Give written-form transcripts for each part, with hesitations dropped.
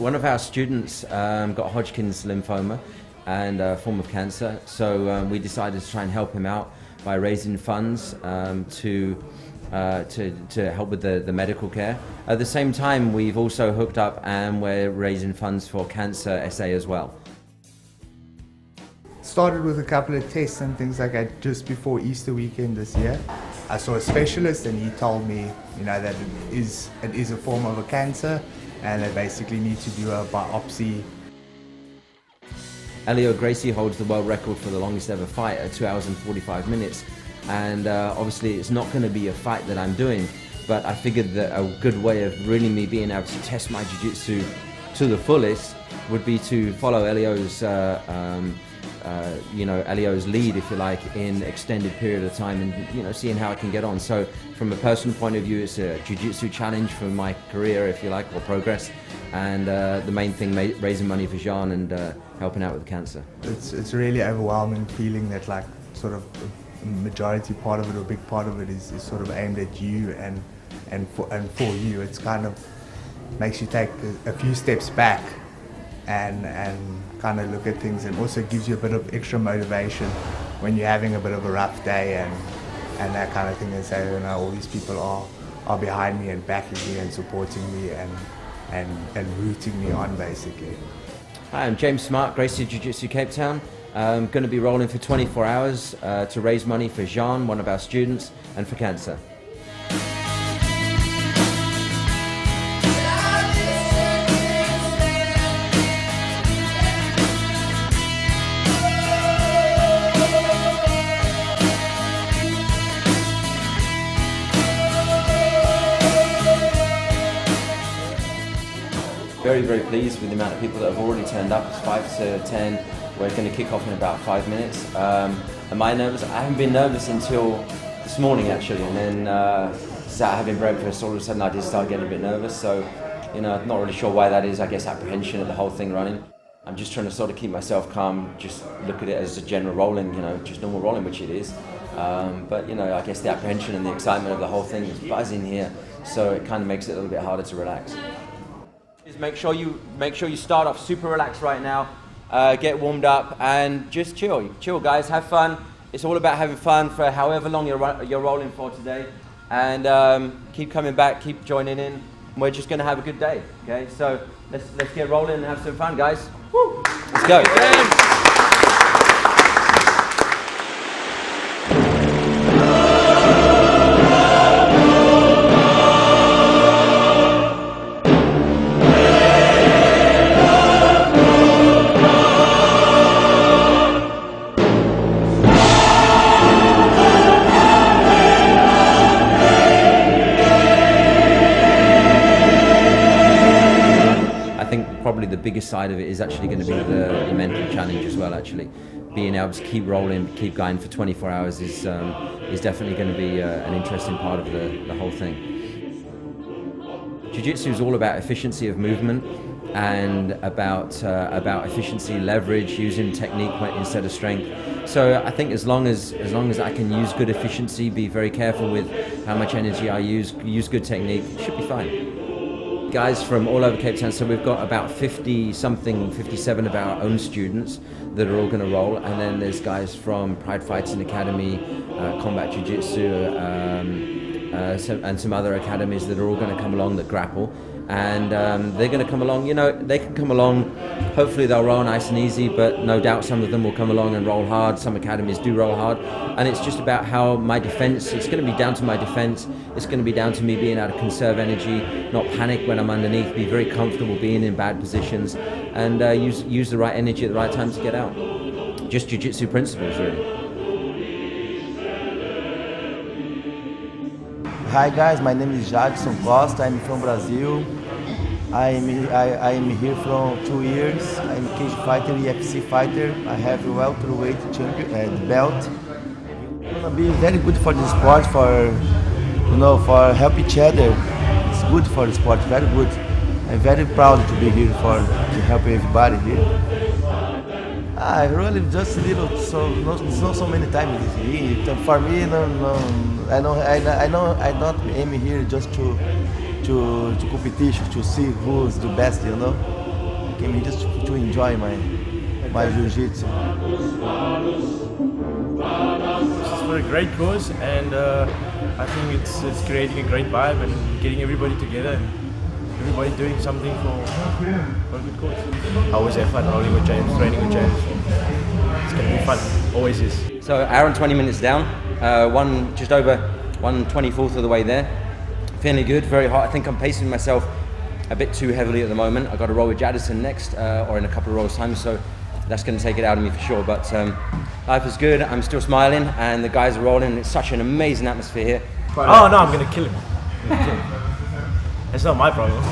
one of our students got Hodgkin's lymphoma and a form of cancer, so we decided to try and help him out by raising funds to help with the medical care. At the same time, we've also hooked up and we're raising funds for Cancer SA as well. Started with a couple of tests and things like that just before Easter weekend this year. I saw a specialist and he told me, that it is a form of a cancer and they basically need to do a biopsy. Gracie holds the world record for the longest ever fight at 2 hours and 45 minutes. And obviously it's not going to be a fight that I'm doing, but I figured that a good way of really me being able to test my jiu-jitsu to the fullest would be to follow Elio's lead, if you like, in extended period of time and, seeing how I can get on. So from a personal point of view, it's a jiu-jitsu challenge for my career, if you like, or progress. And the main thing, raising money for Jean and helping out with the cancer. It's a really overwhelming feeling that like sort of a majority part of it or a big part of it is sort of aimed at you and for you. It's kind of makes you take a few steps back and kind of look at things, and also gives you a bit of extra motivation when you're having a bit of a rough day and that kind of thing, and say, all these people are behind me and backing me and supporting me and rooting me on, basically. Hi, I'm James Smart, Gracie Jiu Jitsu Cape Town. I'm going to be rolling for 24 hours to raise money for Jean, one of our students, and for cancer. Very, very pleased with the amount of people that have already turned up. It's 5 to 10. We're going to kick off in about 5 minutes. Am I nervous? I haven't been nervous until this morning, actually, and then sat having breakfast. All of a sudden, I did start getting a bit nervous. So, not really sure why that is. I guess apprehension of the whole thing running. I'm just trying to sort of keep myself calm. Just look at it as a general rolling, just normal rolling, which it is. But I guess the apprehension and the excitement of the whole thing is buzzing here. So it kind of makes it a little bit harder to relax. Just make sure you start off super relaxed right now. Get warmed up and just chill. Chill, guys. Have fun. It's all about having fun for however long you're rolling for today. And keep coming back. Keep joining in. We're just going to have a good day. Okay. So let's get rolling and have some fun, guys. Woo! Let's go. Probably the biggest side of it is actually going to be the mental challenge as well. Actually, being able to keep rolling, keep going for 24 hours is definitely going to be an interesting part of the whole thing. Jiu-jitsu is all about efficiency of movement and about efficiency, leverage, using technique instead of strength. So I think as long as I can use good efficiency, be very careful with how much energy I use good technique, it should be fine. Guys from all over Cape Town, so we've got about 57 of our own students that are all going to roll, and then there's guys from Pride Fighting Academy, Combat Jiu-Jitsu, and some other academies that are all going to come along that grapple, and they're going to come along. They can come along. Hopefully they'll roll nice and easy, but no doubt some of them will come along and roll hard. Some academies do roll hard, and it's just about how my defense. It's going to be down to my defense. It's going to be down to me being able to conserve energy, not panic when I'm underneath, be very comfortable being in bad positions, and use the right energy at the right time to get out. Just jiu-jitsu principles, really. Hi guys, my name is Jackson Costa. I'm from Brazil. I'm here from 2 years. I'm cage fighter, UFC fighter. I have a welterweight champion belt. It's gonna be very good for the sport, for help each other. It's good for the sport, very good. I'm very proud to be here to help everybody here. I really just a little, so not so many times here. For me, I not aim here just to competition, to see who's the best, came here just to enjoy my jiu-jitsu. It's for a great cause, and I think it's creating a great vibe and getting everybody together and everybody doing something for a good cause. I always have fun rolling with James, training with James. It's going to be fun, always is. So hour and 20 minutes down, just over 1/24 of the way there. Feeling good, very hot. I think I'm pacing myself a bit too heavily at the moment. I've got to roll with Jadison next, or in a couple of rolls time, so that's going to take it out of me for sure. But life is good, I'm still smiling, and the guys are rolling. It's such an amazing atmosphere here. Oh no, I'm going to kill him. It's not my problem.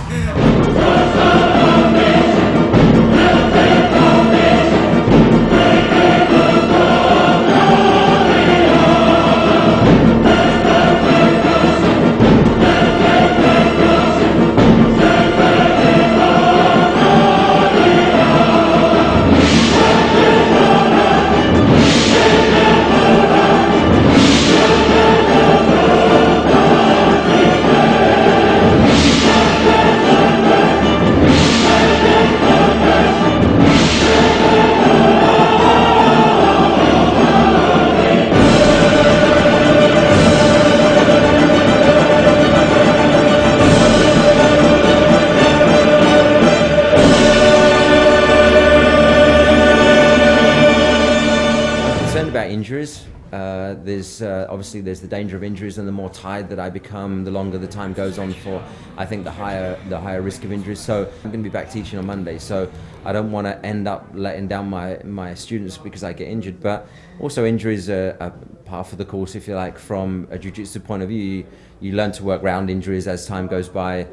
About injuries, obviously there's the danger of injuries, and the more tired that I become, the longer the time goes on for, I think, the higher risk of injuries. So I'm going to be back teaching on Monday, so I don't want to end up letting down my students because I get injured. But also injuries are part of the course, if you like. From a jiu-jitsu point of view, you learn to work around injuries as time goes by.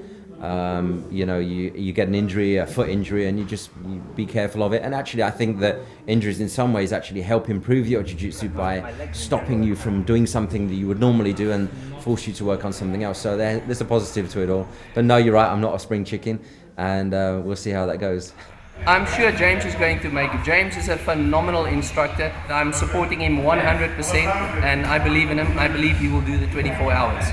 You get an injury, a foot injury, and you be careful of it. And actually, I think that injuries in some ways actually help improve your jiu-jitsu by stopping you from doing something that you would normally do and force you to work on something else. So there's a positive to it all. But no, you're right, I'm not a spring chicken, and we'll see how that goes. I'm sure James is going to make it. James is a phenomenal instructor. I'm supporting him 100%, and I believe in him. I believe he will do the 24 hours.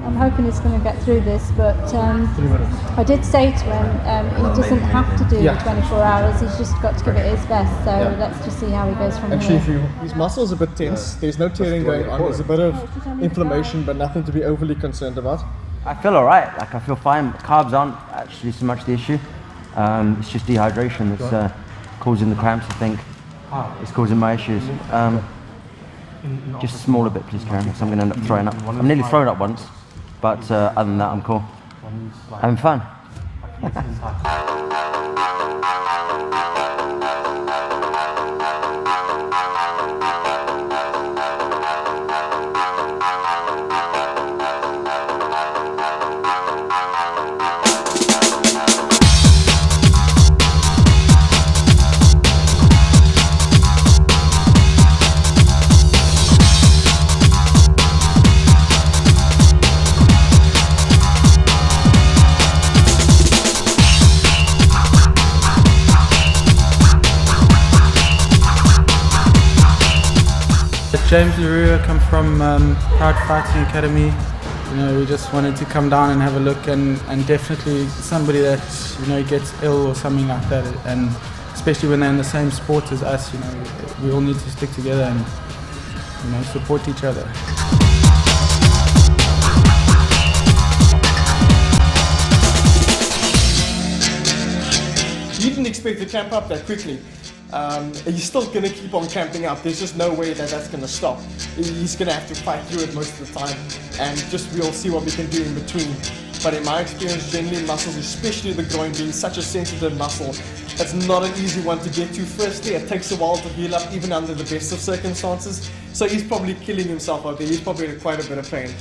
I'm hoping he's going to get through this, but I did say to him he doesn't have to do the 24 hours, he's just got to give it his best, so let's just see how he goes from here. His muscles are a bit tense, there's no tearing going on, there's a bit of inflammation, but nothing to be overly concerned about. I feel alright, I feel fine. Carbs aren't actually so much the issue, it's just dehydration that's causing the cramps, I think. It's causing my issues. Just a smaller bit, please, Karen, because I'm going to end up throwing up. I've nearly thrown up once. But other than that, I'm cool. Having fun. James Arua, come from Proud Fighting Academy. We just wanted to come down and have a look, and definitely somebody that gets ill or something like that, and especially when they're in the same sport as us, we all need to stick together and support each other. You didn't expect to camp up that quickly. He's still going to keep on camping up. There's just no way that that's going to stop. He's going to have to fight through it most of the time, and we'll see what we can do in between. But in my experience, generally muscles, especially the groin being such a sensitive muscle, it's not an easy one to get to. Firstly, it takes a while to heal up, even under the best of circumstances. So he's probably killing himself out there. He's probably in quite a bit of pain.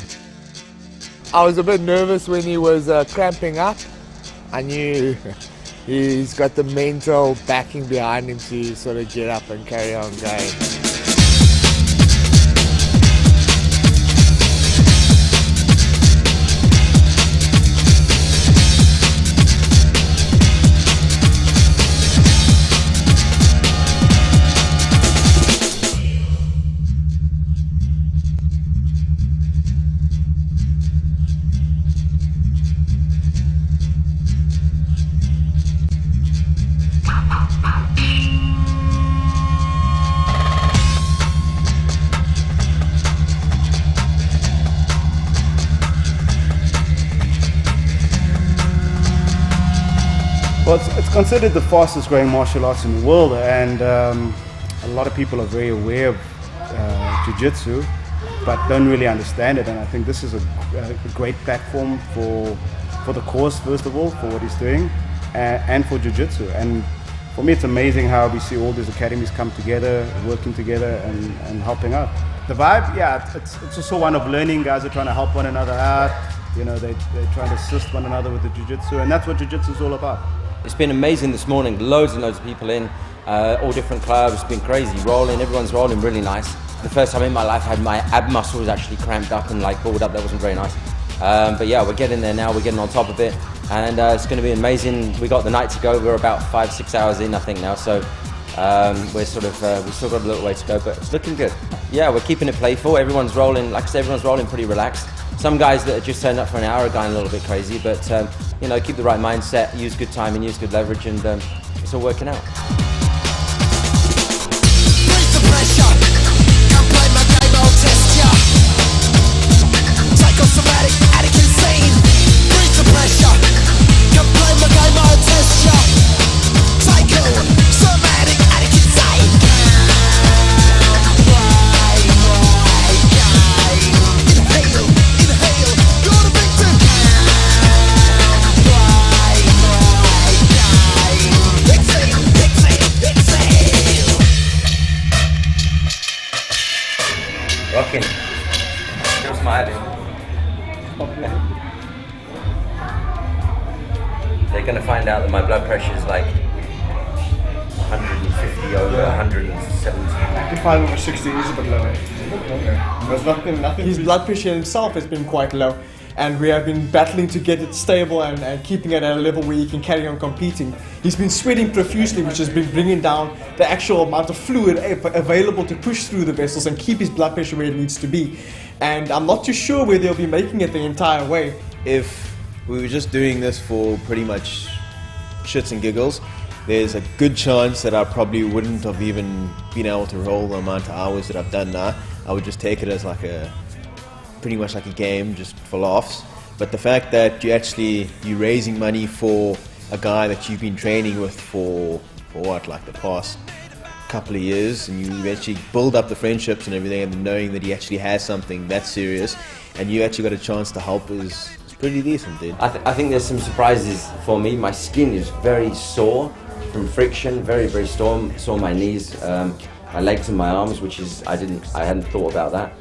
I was a bit nervous when he was cramping up. I knew he's got the mental backing behind him to sort of get up and carry on going. considered the fastest growing martial arts in the world, and a lot of people are very aware of Jiu-Jitsu, but don't really understand it. And I think this is a great platform for the course, first of all, for what he's doing, and for Jiu-Jitsu. And for me, it's amazing how we see all these academies come together, working together, and helping out. The vibe, yeah, it's also one of learning. Guys are trying to help one another out. You know, they're trying to assist one another with the Jiu-Jitsu, and that's what Jiu-Jitsu is all about. It's been amazing this morning. Loads and loads of people in, all different clubs. It's been crazy. Rolling, everyone's rolling really nice. The first time in my life I had my ab muscles actually cramped up and like balled up. That wasn't very nice. But yeah, we're getting there now. We're getting on top of it, and it's going to be amazing. We got the night to go. We're about 5-6 hours in, I think now. So we're sort of we've still got a little way to go, but it's looking good. Yeah, we're keeping it playful. Everyone's rolling. Like I said, everyone's rolling pretty relaxed. Some guys that have just turned up for an hour are going a little bit crazy, but you know, keep the right mindset, use good time, and use good leverage, and it's all working out. Rocking. Still smiling. They're going to find out that my blood pressure is like 150 over 170. 55 over 60 is a bit low. There's nothing. His blood pressure himself has been quite low, and we have been battling to get it stable and keeping it at a level where he can carry on competing. He's been sweating profusely, which has been bringing down the actual amount of fluid available to push through the vessels and keep his blood pressure where it needs to be. And I'm not too sure whether he'll be making it the entire way. If we were just doing this for pretty much shits and giggles, there's a good chance that I probably wouldn't have even been able to roll the amount of hours that I've done now. I would just take it as like pretty much like a game, just for laughs. But the fact that you're raising money for a guy that you've been training with for what, like the past couple of years, and you eventually build up the friendships and everything, and knowing that he actually has something that's serious, and you actually got a chance to help is pretty decent, dude. I think there's some surprises for me. My skin is very sore from friction, very, very sore my knees, my legs and my arms, which is, I hadn't thought about that.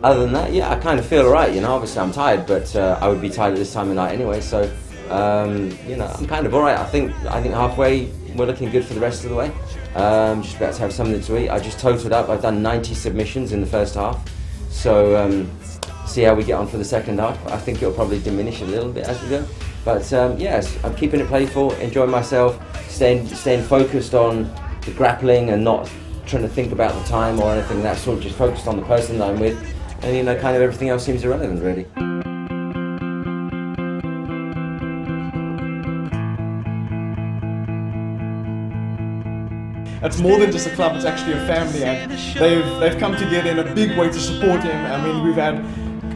Other than that, yeah, I kind of feel alright, you know. Obviously I'm tired, but I would be tired at this time of night anyway, so you know, I'm kind of alright. I think halfway we're looking good for the rest of the way. Just about to have something to eat. I just totaled up. I've done 90 submissions in the first half, so see how we get on for the second half. I think it'll probably diminish a little bit as we go, but yes, I'm keeping it playful, enjoying myself, staying focused on the grappling and not trying to think about the time or anything. That's sort of just focused on the person that I'm with, and you know, kind of everything else seems irrelevant, really. It's more than just a club, it's actually a family, and they've come together in a big way to support him.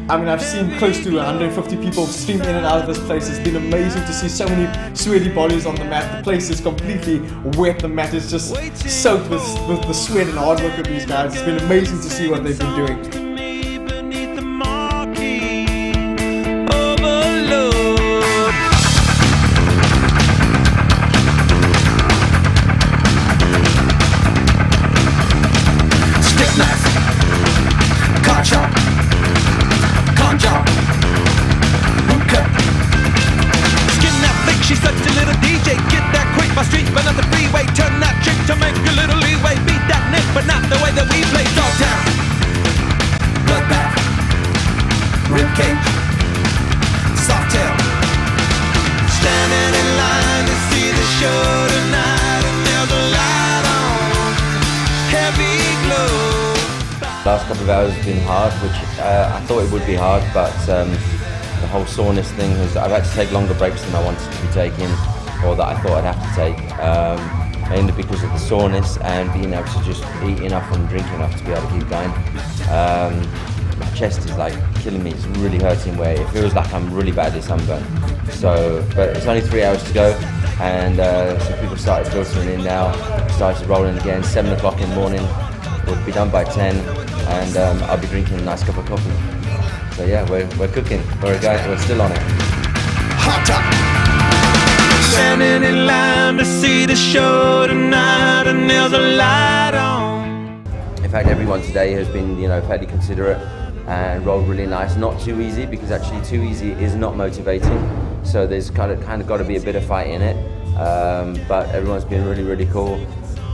I mean, I've seen close to 150 people stream in and out of this place. It's been amazing to see so many sweaty bodies on the mat. The place is completely wet. The mat is just soaked with the sweat and hard work of these guys. It's been amazing to see what they've been doing. She's such a little DJ, get that quick, my streets, but not the freeway. Turn that trick to make a little leeway. Beat that nick, but not the way that we play. Dog down, bloodbath, ribcage, soft tail. Standing in line to see the show tonight, and there's a light on, heavy glow. Last couple of hours have been hard, which I thought it would be hard, but the whole soreness thing was I've had to take longer breaks than I wanted to be taking, or that I thought I'd have to take, mainly because of the soreness and being able to just eat enough and drink enough to be able to keep going. My chest is like killing me, it's really hurting where it feels like I'm really badly sunburned. So, but it's only 3 hours to go. and so people started filtering in now, started rolling again. 7 o'clock in the morning, we'll be done by 10, and I'll be drinking a nice cup of coffee. So yeah, we're cooking. We're still on it. Standing in line to see the show tonight, and there's a light on. In fact, everyone today has been, fairly considerate and rolled really nice. Not too easy, because actually too easy is not motivating. So there's kind of got to be a bit of fight in it. But everyone's been really, really cool.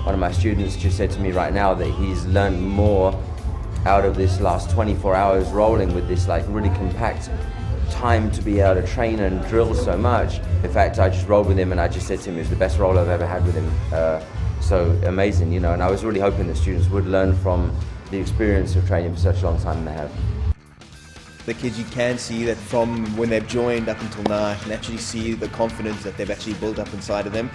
One of my students just said to me right now that he's learned more out of this last 24 hours rolling with this like really compact time to be able to train and drill so much. In fact, I just rolled with him and I just said to him it was the best roll I've ever had with him. So amazing, and I was really hoping that students would learn from the experience of training for such a long time, and they have. The kids, you can see that from when they've joined up until now, you can actually see the confidence that they've actually built up inside of them.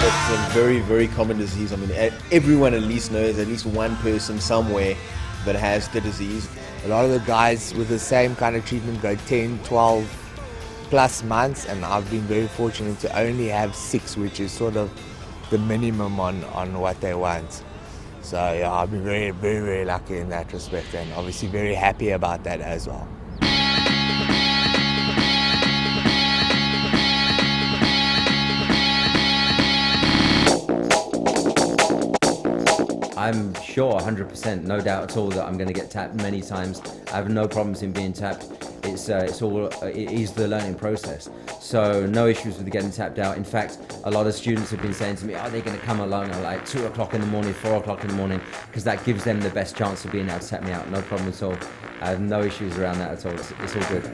It's a very, very common disease. I mean, everyone at least knows at least one person somewhere that has the disease. A lot of the guys with the same kind of treatment go 10, 12 plus months, and I've been very fortunate to only have 6, which is sort of the minimum on what they want. So yeah, I've been very, very, very lucky in that respect, and obviously very happy about that as well. I'm sure 100%, no doubt at all, that I'm going to get tapped many times. I have no problems in being tapped. It is the learning process. So no issues with getting tapped out. In fact, a lot of students have been saying to me, are they going to come along at like 2 o'clock in the morning, 4 o'clock in the morning, because that gives them the best chance of being able to tap me out. No problem at all. I have no issues around that at all. It's all good.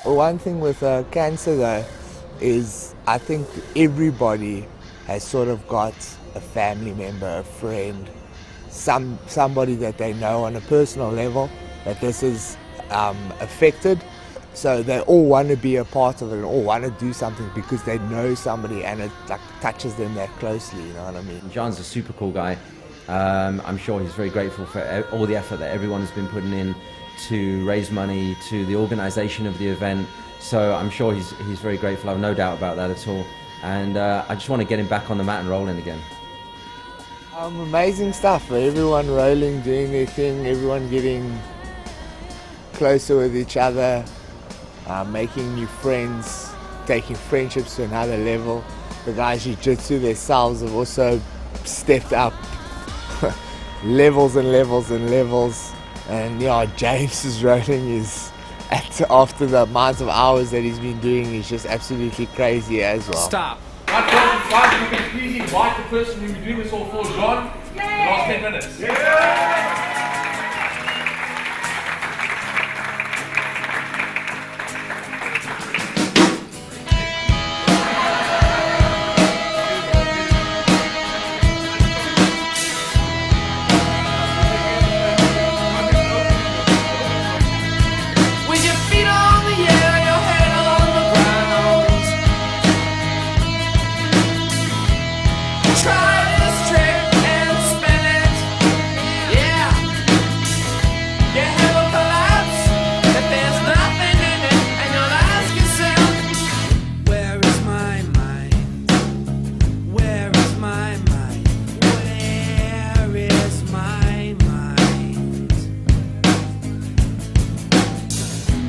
One thing with cancer though is I think everybody has sort of got a family member, a friend, somebody that they know on a personal level that this is affected. So they all want to be a part of it and all want to do something because they know somebody and it like touches them that closely, you know what I mean? John's a super cool guy. I'm sure he's very grateful for all the effort that everyone has been putting in to raise money, to the organisation of the event. So I'm sure he's very grateful. I have no doubt about that at all. And I just want to get him back on the mat and rolling again. Amazing stuff. Everyone rolling, doing their thing, everyone getting closer with each other, making new friends, taking friendships to another level. The guys Jiu Jitsu themselves have also stepped up levels and levels and levels. And yeah, James's rolling is, after the amount of hours that he's been doing, is just absolutely crazy as well. Stop. Right, 5, you can please invite the person who's been doing this all for John. The last 10 minutes. Yeah.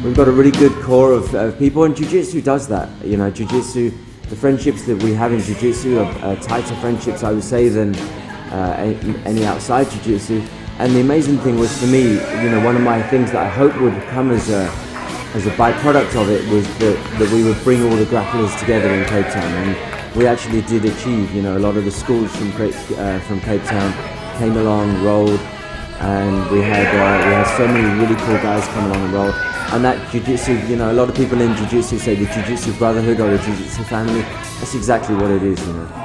we've got a really good core of people, and Jiu-Jitsu does that. You know, Jiu-Jitsu, the friendships that we have in Jiu-Jitsu are tighter friendships, I would say, than any outside Jiu-Jitsu. And the amazing thing was, for me, you know, one of my things that I hoped would come as a byproduct of it was that we would bring all the grapplers together in Cape Town, and we actually did achieve. You know, a lot of the schools from Cape Town came along, rolled, and we had so many really cool guys come along and roll. And that Jiu-Jitsu, you know, a lot of people in Jiu-Jitsu say the Jiu-Jitsu brotherhood or the Jiu-Jitsu family. That's exactly what it is, you know.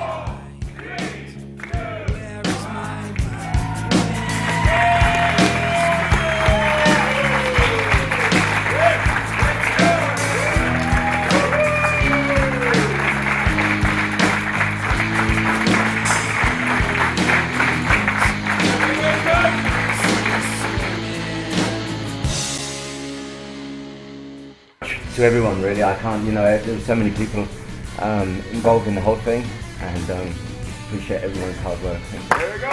To everyone, really. I can't, you know, there's so many people involved in the whole thing, and appreciate everyone's hard work. There we go.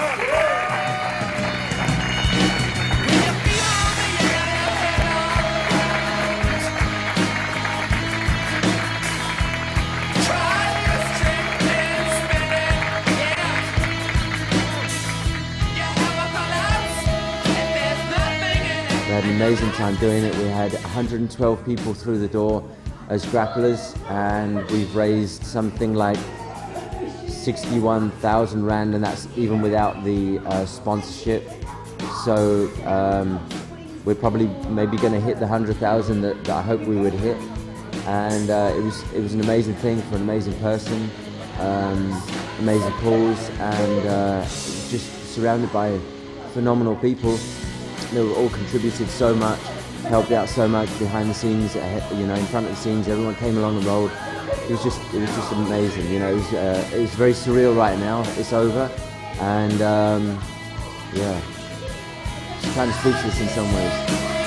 We had an amazing time doing it. We had 112 people through the door as grapplers, and we've raised something like 61,000 Rand, and that's even without the sponsorship. So we're probably maybe going to hit the 100,000 that I hope we would hit. And it was an amazing thing for an amazing person, amazing cause, and just surrounded by phenomenal people. They were all contributed so much, helped out so much behind the scenes, you know, in front of the scenes. Everyone came along the road. It was just amazing. You know, it was very surreal right now. It's over, and yeah, it's kind of speechless in some ways.